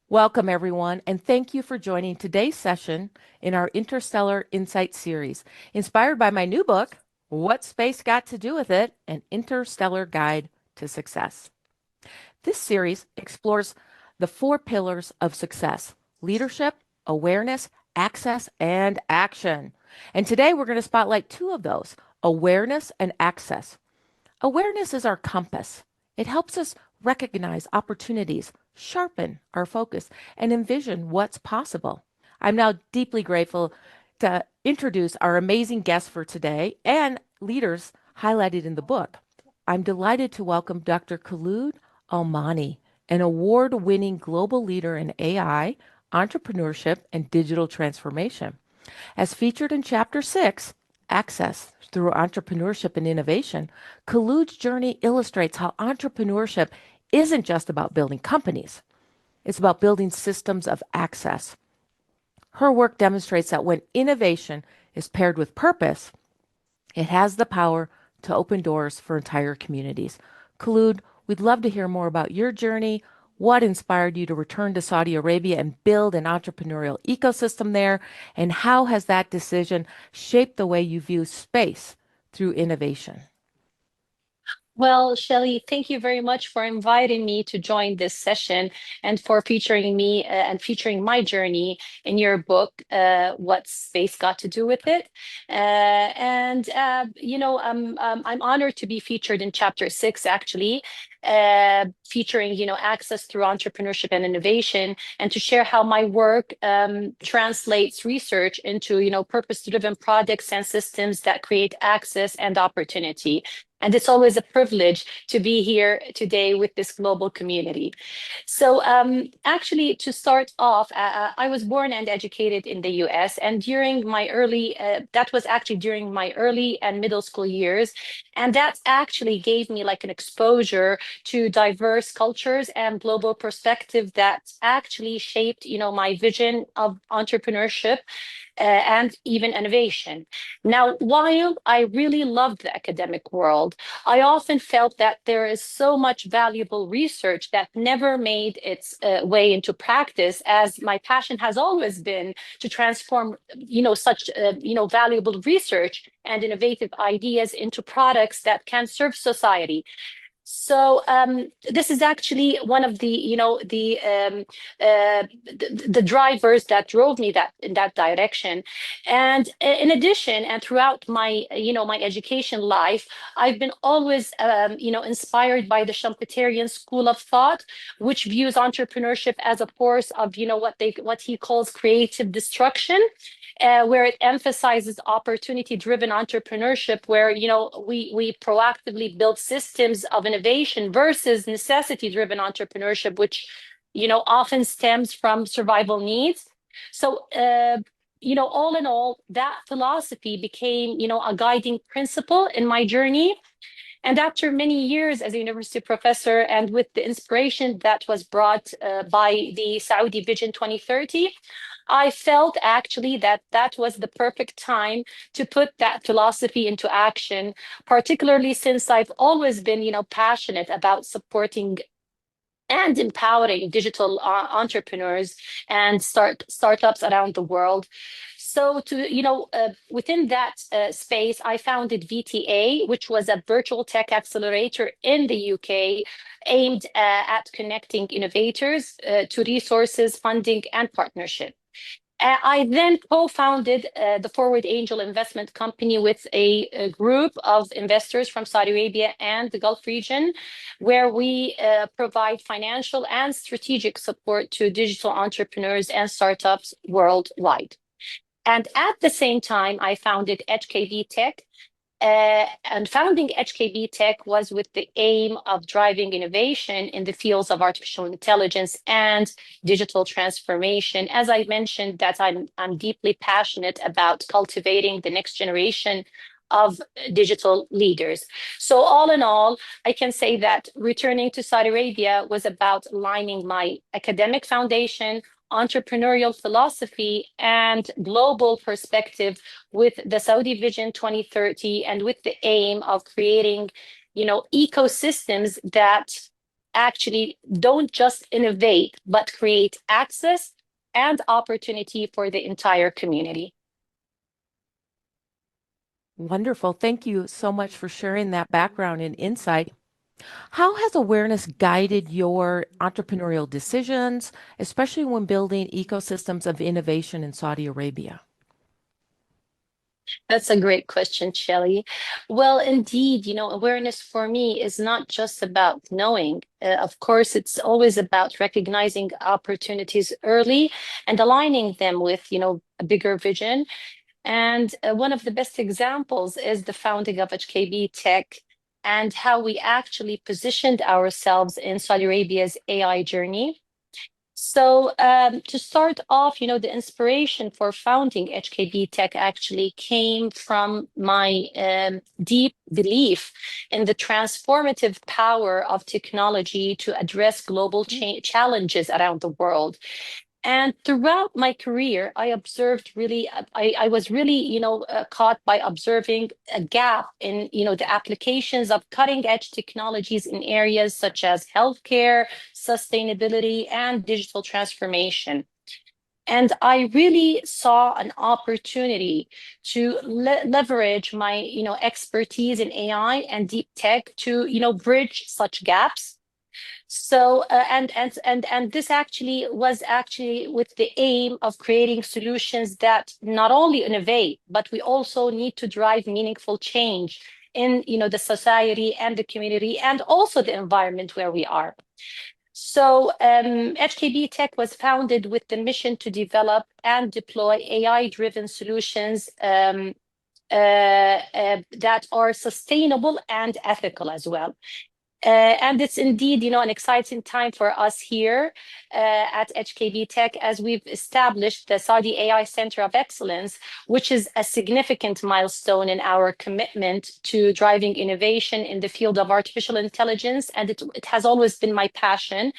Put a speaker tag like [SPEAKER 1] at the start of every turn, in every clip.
[SPEAKER 1] Welcome, everyone, and thank you for joining today's session in our Interstellar Insight series, inspired by my new book, What Space Got to Do with It? An Interstellar Guide to Success. This series explores the four pillars of success: leadership, awareness, access, and action. And today we're going to spotlight two of those: awareness and access. Awareness is our compass. It helps us recognize opportunities, sharpen our focus, and envision what's possible. I'm now deeply grateful to introduce our amazing guests for today and leaders highlighted in the book. I'm delighted to welcome Dr. Khulood Almani, an award-winning global leader in AI, entrepreneurship, and digital transformation. As featured in Chapter 6, Access Through Entrepreneurship and Innovation, Khulood's journey illustrates how entrepreneurship isn't just about building companies. It's about building systems of access. Her work demonstrates that when innovation is paired with purpose, it has the power to open doors for entire communities. Khulood, we'd love to hear more about your journey. What inspired you to return to Saudi Arabia and build an entrepreneurial ecosystem there? And how has that decision shaped the way you view space through innovation?
[SPEAKER 2] Well, Shelly, thank you very much for inviting me to join this session and for featuring me and featuring my journey in your book, What Space Got to Do with It. I'm honored to be featured in chapter 6, actually, featuring, access through entrepreneurship and innovation, and to share how my work translates research into, purpose-driven products and systems that create access and opportunity. And it's always a privilege to be here today with this global community. So, actually, to start off, I was born and educated in the US, and that was actually during my early and middle school years. And that actually gave me like an exposure to diverse cultures and global perspective that actually shaped, my vision of entrepreneurship and even innovation. Now, while I really loved the academic world, I often felt that there is so much valuable research that never made its way into practice, as my passion has always been to transform, such, valuable research and innovative ideas into products that can serve society. So this is actually one of the, the drivers that drove me that in that direction. And in addition, and throughout my, my education life, I've been always, inspired by the Schumpeterian school of thought, which views entrepreneurship as a force of, what he calls creative destruction, where it emphasizes opportunity-driven entrepreneurship, where we proactively build systems of innovation versus necessity-driven entrepreneurship, which often stems from survival needs. So. All in all, that philosophy became, a guiding principle in my journey. And after many years as a university professor, and with the inspiration that was brought by the Saudi Vision 2030, I felt actually that that was the perfect time to put that philosophy into action, particularly since I've always been, passionate about supporting and empowering digital entrepreneurs and startups around the world. So within that space, I founded VTA, which was a virtual tech accelerator in the UK, aimed at connecting innovators to resources, funding, and partnership. I then co-founded the Forward Angel Investment Company with a group of investors from Saudi Arabia and the Gulf region, where we provide financial and strategic support to digital entrepreneurs and startups worldwide. And at the same time, I founded HKB Tech, and founding HKB Tech was with the aim of driving innovation in the fields of artificial intelligence and digital transformation. As I mentioned, that I'm deeply passionate about cultivating the next generation of digital leaders. So all in all, I can say that returning to Saudi Arabia was about aligning my academic foundation, entrepreneurial philosophy, and global perspective with the Saudi Vision 2030, and with the aim of creating, ecosystems that actually don't just innovate, but create access and opportunity for the entire community.
[SPEAKER 1] Wonderful. Thank you so much for sharing that background and insight. How has awareness guided your entrepreneurial decisions, especially when building ecosystems of innovation in Saudi Arabia?
[SPEAKER 2] That's a great question, Shelly. Well, indeed, awareness for me is not just about knowing. Of course, it's always about recognizing opportunities early and aligning them with, a bigger vision. And one of the best examples is the founding of HKB Tech and how we actually positioned ourselves in Saudi Arabia's AI journey. So to start off, the inspiration for founding HKB Tech actually came from my deep belief in the transformative power of technology to address global challenges around the world. And throughout my career, I observed really, I was really, caught by observing a gap in, the applications of cutting edge technologies in areas such as healthcare, sustainability, and digital transformation. And I really saw an opportunity to leverage my, expertise in AI and deep tech to, bridge such gaps. So and this actually was actually with the aim of creating solutions that not only innovate, but we also need to drive meaningful change in the society and the community and also the environment where we are. So HKB Tech was founded with the mission to develop and deploy AI-driven solutions that are sustainable and ethical as well. And it's indeed, an exciting time for us here at HKB Tech as we've established the Saudi AI Center of Excellence, which is a significant milestone in our commitment to driving innovation in the field of artificial intelligence. And it has always been my passion.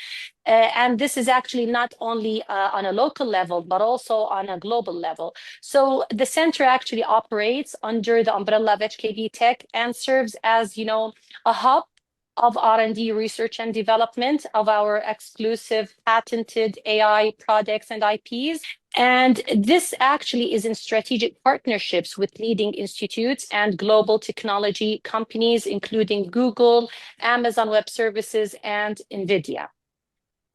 [SPEAKER 2] And this is actually not only on a local level, but also on a global level. So the center actually operates under the umbrella of HKB Tech and serves as, a hub of R&D research and development of our exclusive patented AI products and IPs. And this actually is in strategic partnerships with leading institutes and global technology companies, including Google, Amazon Web Services, and NVIDIA.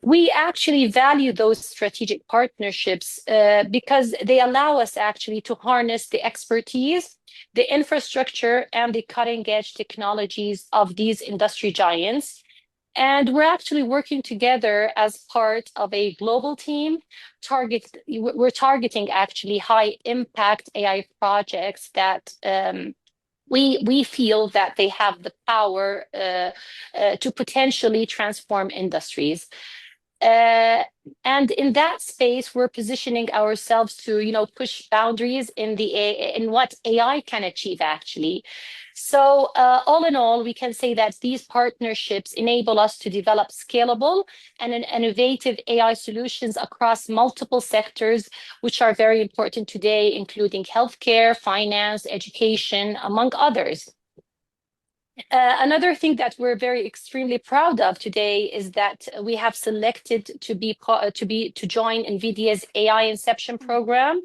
[SPEAKER 2] We actually value those strategic partnerships because they allow us actually to harness the expertise, the infrastructure, and the cutting edge technologies of these industry giants. And we're actually working together as part of a global team. We're targeting actually high impact AI projects that we feel that they have the power to potentially transform industries. And in that space, we're positioning ourselves to, push boundaries in what AI can achieve, actually. So all in all, we can say that these partnerships enable us to develop scalable and innovative AI solutions across multiple sectors, which are very important today, including healthcare, finance, education, among others. Another thing that we're very extremely proud of today is that we have selected to join NVIDIA's AI Inception program.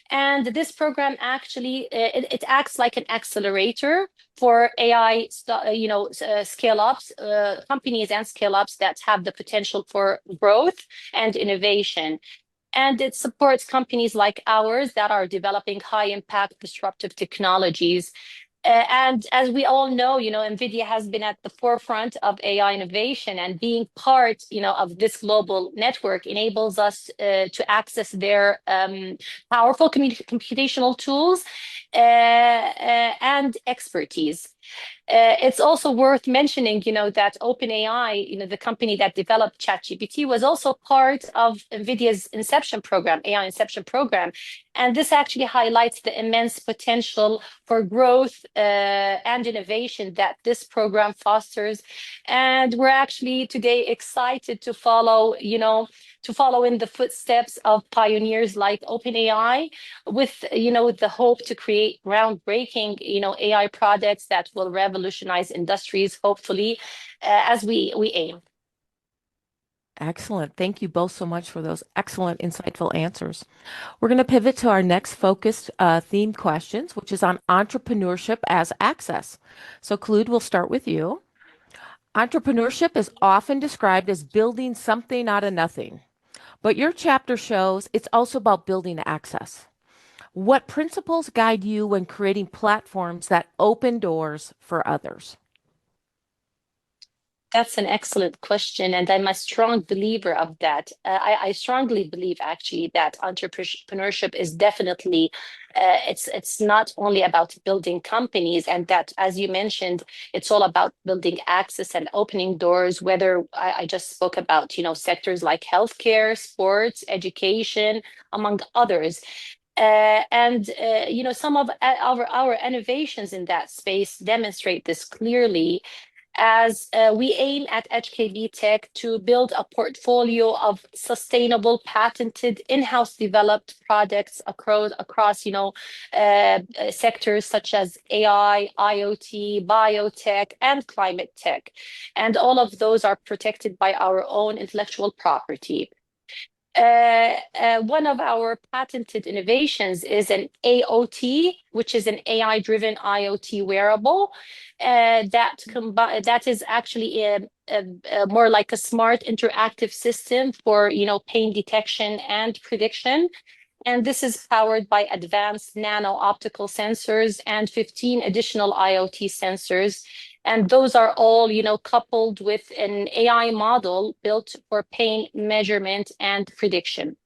[SPEAKER 2] And this program actually it acts like an accelerator for AI, scale-ups, companies and scale-ups that have the potential for growth and innovation. And it supports companies like ours that are developing high-impact disruptive technologies. And as we all know, NVIDIA has been at the forefront of AI innovation, and being part, of this global network enables us to access their powerful computational tools and expertise. It's also worth mentioning, that OpenAI, the company that developed ChatGPT, was also part of NVIDIA's Inception program, AI Inception program. And this actually highlights the immense potential for growth and innovation that this program fosters. And we're actually today excited to follow in the footsteps of pioneers like OpenAI with, the hope to create groundbreaking, AI products that will revolutionize industries, hopefully, as we aim.
[SPEAKER 1] Excellent. Thank you both so much for those excellent, insightful answers. We're going to pivot to our next focused theme questions, which is on entrepreneurship as access. So, Khulud, we'll start with you. Entrepreneurship is often described as building something out of nothing, but your chapter shows it's also about building access. What principles guide you when creating platforms that open doors for others?
[SPEAKER 2] That's an excellent question, and I'm a strong believer of that. I strongly believe actually that entrepreneurship is definitely it's not only about building companies, and that, as you mentioned, it's all about building access and opening doors. Whether I just spoke about, sectors like healthcare, sports, education, among others. And some of our innovations in that space demonstrate this clearly, as we aim at HKB Tech to build a portfolio of sustainable, patented, in-house developed products across sectors such as AI, IoT, biotech, and climate tech. And all of those are protected by our own intellectual property. One of our patented innovations is an AOT, which is an AI-driven IoT wearable that is actually more like a smart interactive system for pain detection and prediction. And this is powered by advanced nano optical sensors and 15 additional IoT sensors. And those are all, coupled with an AI model built for pain measurement and prediction.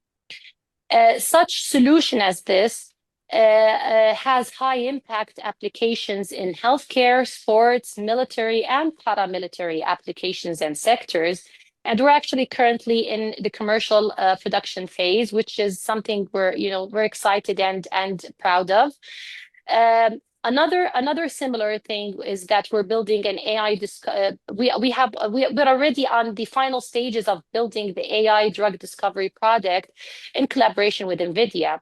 [SPEAKER 2] Such solution as this has high impact applications in healthcare, sports, military, and paramilitary applications and sectors. And we're actually currently in the commercial production phase, which is something we're excited and proud of. Another similar thing is that we're building an AI. We're already on the final stages of building the AI drug discovery product in collaboration with NVIDIA,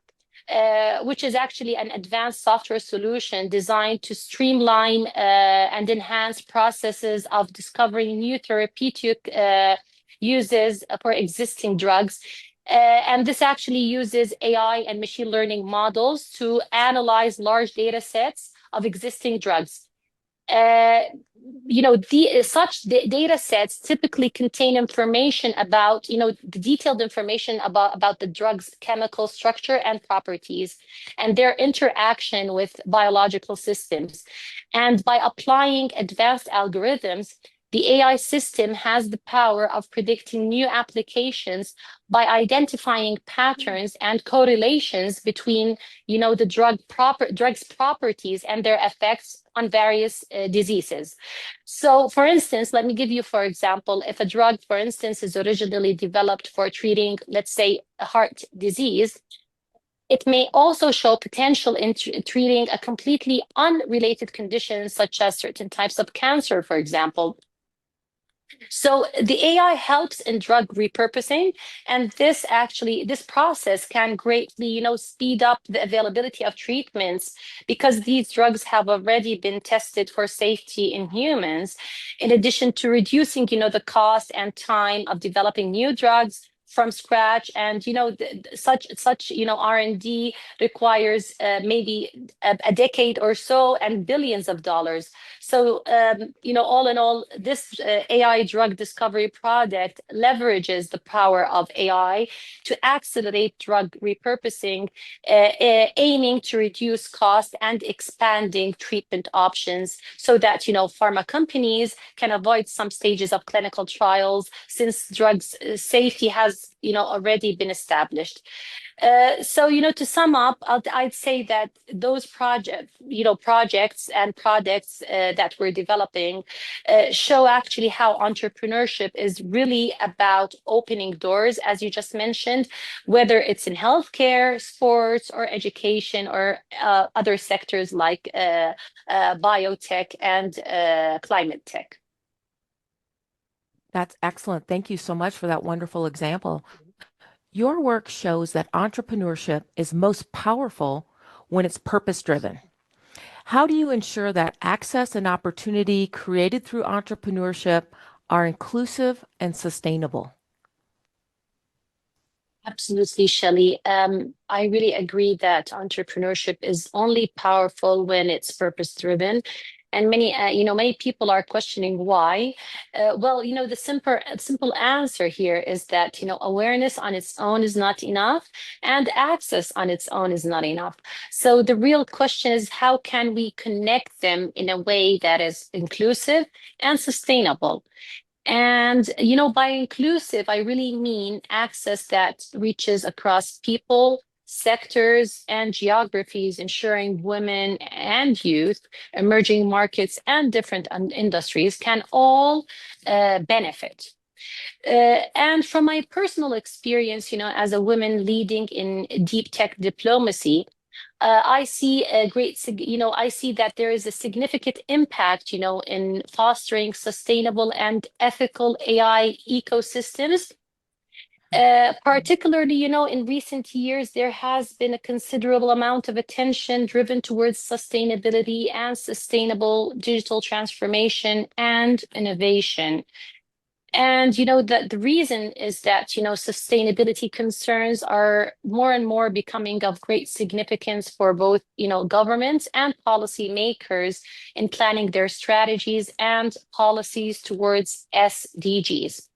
[SPEAKER 2] which is actually an advanced software solution designed to streamline and enhance processes of discovering new therapeutic uses for existing drugs. And this actually uses AI and machine learning models to analyze large data sets of existing drugs. Such data sets typically contain information about, the detailed information about the drug's chemical structure and properties and their interaction with biological systems. And by applying advanced algorithms, the AI system has the power of predicting new applications by identifying patterns and correlations between, the drug's properties and their effects on various diseases. So, for instance, let me give you, for example, if a drug, for instance, is originally developed for treating, let's say, a heart disease, it may also show potential in treating a completely unrelated condition, such as certain types of cancer, for example. So the AI helps in drug repurposing, and this process can greatly, speed up the availability of treatments, because these drugs have already been tested for safety in humans, in addition to reducing, the cost and time of developing new drugs from scratch. And such R&D requires maybe a decade or so and billions of dollars. So all in all, this AI drug discovery project leverages the power of AI to accelerate drug repurposing, aiming to reduce cost and expanding treatment options, so that pharma companies can avoid some stages of clinical trials, since drugs safety has already been established. So, to sum up, I'd say that those projects and products that we're developing show actually how entrepreneurship is really about opening doors, as you just mentioned, whether it's in healthcare, sports, or education, or other sectors like biotech and climate tech.
[SPEAKER 1] That's excellent. Thank you so much for that wonderful example. Your work shows that entrepreneurship is most powerful when it's purpose-driven. How do you ensure that access and opportunity created through entrepreneurship are inclusive and sustainable?
[SPEAKER 2] Absolutely, Shelly. I really agree that entrepreneurship is only powerful when it's purpose-driven. And many people are questioning why. Well, the simple answer here is that, awareness on its own is not enough, and access on its own is not enough. So the real question is, how can we connect them in a way that is inclusive and sustainable? And, by inclusive, I really mean access that reaches across people, sectors, and geographies, ensuring women and youth, emerging markets, and different industries can all benefit. And from my personal experience, as a woman leading in deep tech diplomacy, I see I see that there is a significant impact, in fostering sustainable and ethical AI ecosystems. Particularly, in recent years, there has been a considerable amount of attention driven towards sustainability and sustainable digital transformation and innovation. And the reason is that sustainability concerns are more and more becoming of great significance for both governments and policymakers in planning their strategies and policies towards SDGs.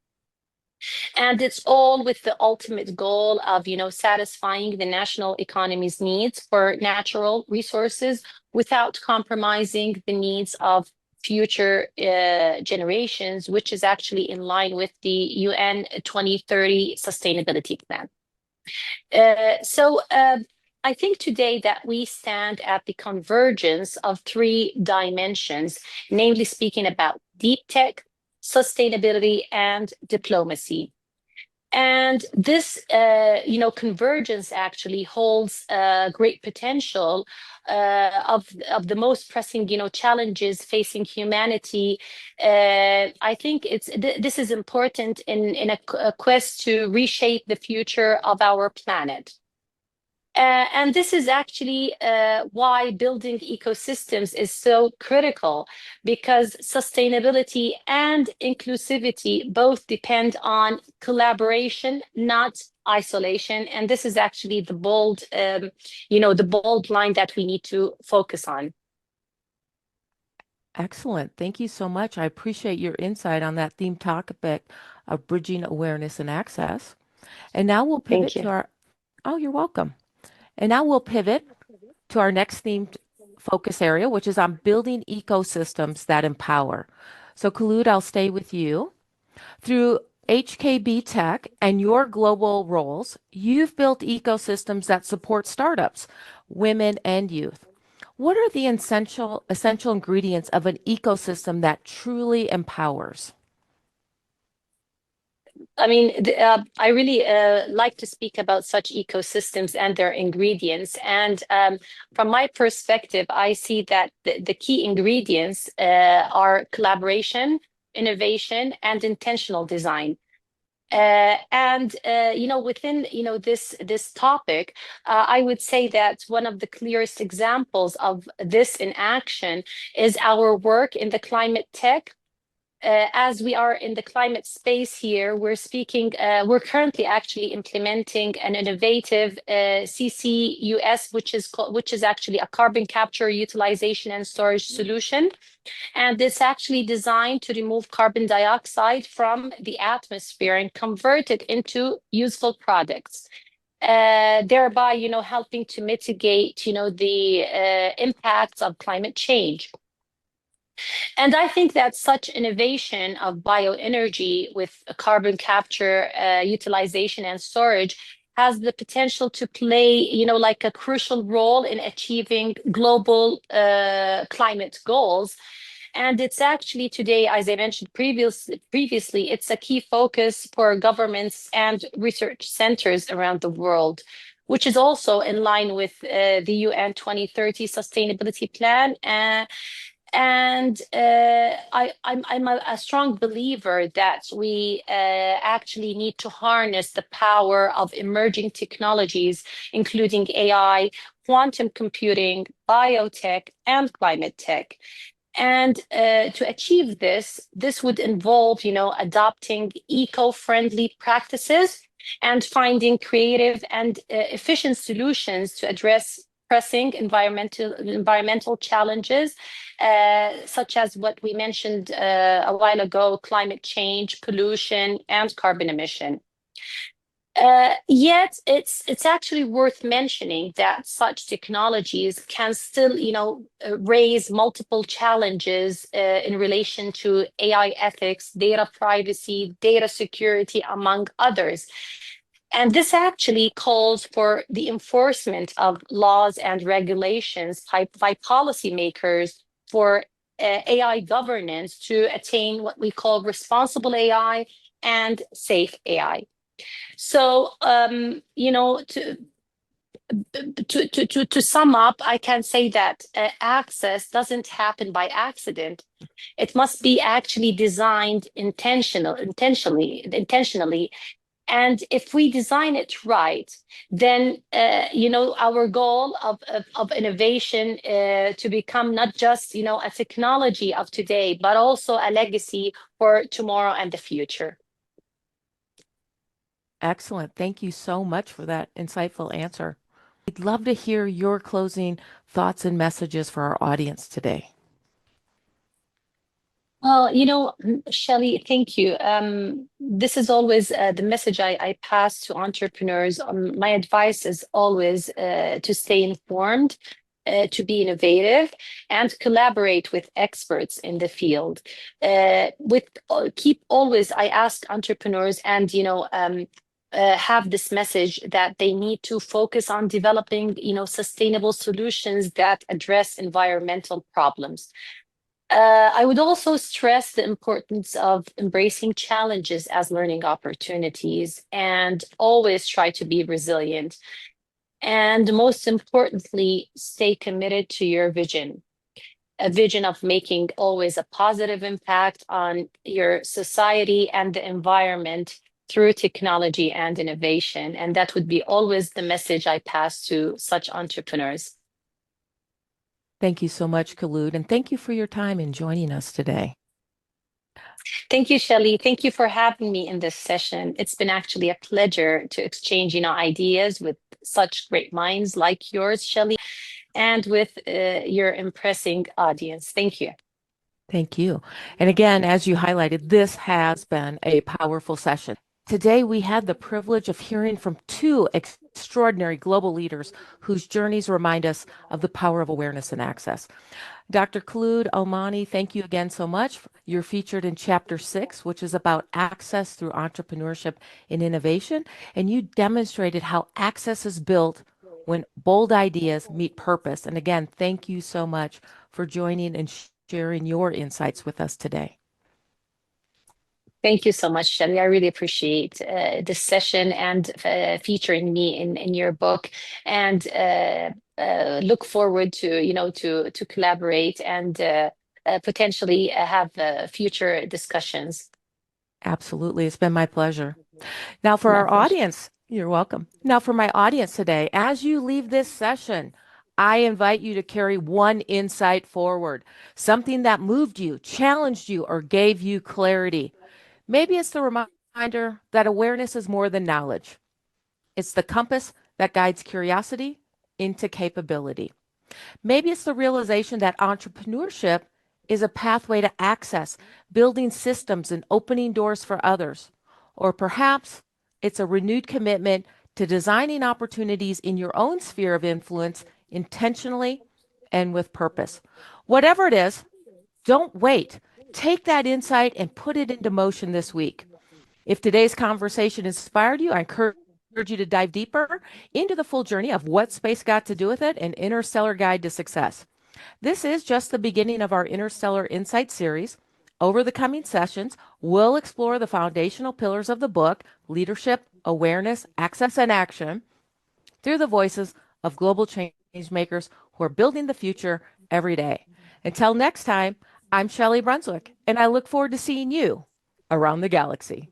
[SPEAKER 2] And it's all with the ultimate goal of satisfying the national economy's needs for natural resources without compromising the needs of future generations, which is actually in line with the UN 2030 Sustainability Plan. So I think today that we stand at the convergence of three dimensions, namely speaking about deep tech, sustainability, and diplomacy. And this, convergence actually holds great potential of the most pressing, challenges facing humanity. I think this is important in a quest to reshape the future of our planet. And this is actually why building ecosystems is so critical, because sustainability and inclusivity both depend on collaboration, not isolation. And this is actually the bold line that we need to focus on.
[SPEAKER 1] Excellent. Thank you so much. I appreciate your insight on that theme topic of bridging awareness and access. And now we'll pivot
[SPEAKER 2] Thank you.
[SPEAKER 1] to our, oh, you're welcome. And now we'll pivot to our next themed focus area, which is on building ecosystems that empower. So Khulood, I'll stay with you. Through HKB Tech and your global roles, you've built ecosystems that support startups, women, and youth. What are the essential ingredients of an ecosystem that truly empowers?
[SPEAKER 2] I mean, I really like to speak about such ecosystems and their ingredients. And from my perspective, I see that the key ingredients are collaboration, innovation, and intentional design. Within this topic, I would say that one of the clearest examples of this in action is our work in the climate tech. As we are in the climate space here, we're currently actually implementing an innovative CCUS, which is actually a carbon capture, utilization, and storage solution. And it's actually designed to remove carbon dioxide from the atmosphere and convert it into useful products. Thereby, helping to mitigate, the impacts of climate change. And I think that such innovation of bioenergy with carbon capture, utilization, and storage has the potential to play, like a crucial role in achieving global climate goals. And it's actually today, as I mentioned previously, it's a key focus for governments and research centers around the world, which is also in line with the UN 2030 Sustainability Plan. I'm a strong believer that we actually need to harness the power of emerging technologies, including AI, quantum computing, biotech, and climate tech. And to achieve this would involve, adopting eco-friendly practices and finding creative and efficient solutions to address pressing environmental challenges, such as what we mentioned a while ago: climate change, pollution, and carbon emission. Yet it's actually worth mentioning that such technologies can still, raise multiple challenges in relation to AI ethics, data privacy, data security, among others. And this actually calls for the enforcement of laws and regulations by policymakers for AI governance to attain what we call responsible AI and safe AI. So, to sum up, I can say that access doesn't happen by accident. It must be actually designed intentionally. And if we design it right, then our goal of innovation to become not just a technology of today, but also a legacy for tomorrow and the future.
[SPEAKER 1] Excellent. Thank you so much for that insightful answer. We'd love to hear your closing thoughts and messages for our audience today.
[SPEAKER 2] Well, Shelly, thank you. This is always the message I pass to entrepreneurs. My advice is always to stay informed, to be innovative, and collaborate with experts in the field. I ask entrepreneurs and have this message that they need to focus on developing sustainable solutions that address environmental problems. I would also stress the importance of embracing challenges as learning opportunities and always try to be resilient. And most importantly, stay committed to your vision, a vision of making always a positive impact on your society and the environment through technology and innovation. And that would be always the message I pass to such entrepreneurs.
[SPEAKER 1] Thank you so much, Khulood, and thank you for your time in joining us today.
[SPEAKER 2] Thank you, Shelly. Thank you for having me in this session. It's been actually a pleasure to exchange, ideas with such great minds like yours, Shelly, and with your impressing audience. Thank you.
[SPEAKER 1] Thank you. And again, as you highlighted, this has been a powerful session. Today, we had the privilege of hearing from two extraordinary global leaders whose journeys remind us of the power of awareness and access. Dr. Khulood Almani, thank you again so much. You're featured in Chapter 6, which is about access through entrepreneurship and innovation, and you demonstrated how access is built when bold ideas meet purpose. And again, thank you so much for joining and sharing your insights with us today.
[SPEAKER 2] Thank you so much, Shelly. I really appreciate this session and featuring me in your book, and look forward to collaborate and potentially have future discussions.
[SPEAKER 1] Absolutely. It's been my pleasure. Now for our audience, you're welcome. Now for my audience today, as you leave this session, I invite you to carry one insight forward, something that moved you, challenged you, or gave you clarity. Maybe it's the reminder that awareness is more than knowledge. It's the compass that guides curiosity into capability. Maybe it's the realization that entrepreneurship is a pathway to access, building systems and opening doors for others. Or perhaps it's a renewed commitment to designing opportunities in your own sphere of influence intentionally and with purpose. Whatever it is, don't wait. Take that insight and put it into motion this week. If today's conversation inspired you, I encourage you to dive deeper into the full journey of what space got to do with it, an interstellar guide to success. This is just the beginning of our Interstellar Insight series. Over the coming sessions, we'll explore the foundational pillars of the book, leadership, awareness, access, and action, through the voices of global change makers who are building the future every day. Until next time, I'm Shelli Brunswick, and I look forward to seeing you around the galaxy.